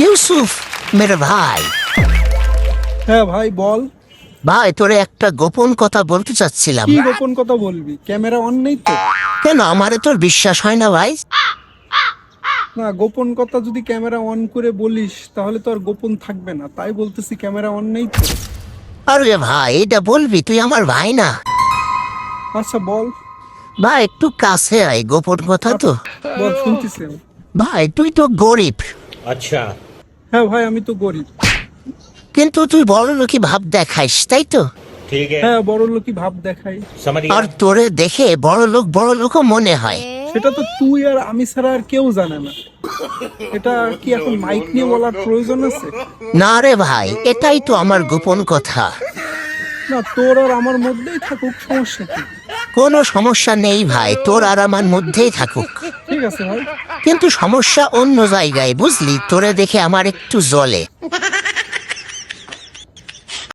ইউসুফ মেরে ভাই। হ্যাঁ ভাই বল। ভাই তোরে একটা গোপন কথা বলতে চাচ্ছিলাম। কি গোপন কথা বলবি? ক্যামেরা অন নেই তো? কেন আমারে তোর বিশ্বাস হয় না ভাই? না, গোপন কথা যদি ক্যামেরা অন করে বলিস তাহলে তো আর গোপন থাকবে না, তাই বলতেছি ক্যামেরা অন নেই তো। আরে ভাই এটা বলবি, তুই আমার ভাই না? আচ্ছা বল। ভাই একটু কাছে আয়, গোপন কথা তো। বল, শুনতেছি আমি। ভাই তুই তো গরিব, अच्छा। হ্যাঁ ভাই, আমি তো গরিব। কিন্তু তুই বড় লোকই ভাব দেখাইস, তাই তো? ठीक है। হ্যাঁ, বড় লোকই ভাব দেখাই। समझ আর गया। তোরে দেখে বড় লোকও মনে হয়। সেটা তো তুই আর আমি ছাড়া আর কেউ জানে না। এটা কি এখন মাইক নিয়ে বলার প্রয়োজন আছে? না রে ভাই, এটাই তো আমার গোপন কথা। না, তোর আর আমার মধ্যেই থাকুক, সমস্যা কি? কোনো সমস্যা নেই ভাই, তোর আর আমার মধ্যেই থাকুক। ঠিক আছে ভাই। কিন্তু সমস্যা অন্য জায়গায়, বুঝলি? তোরে দেখে আমার একটু জ্বলে।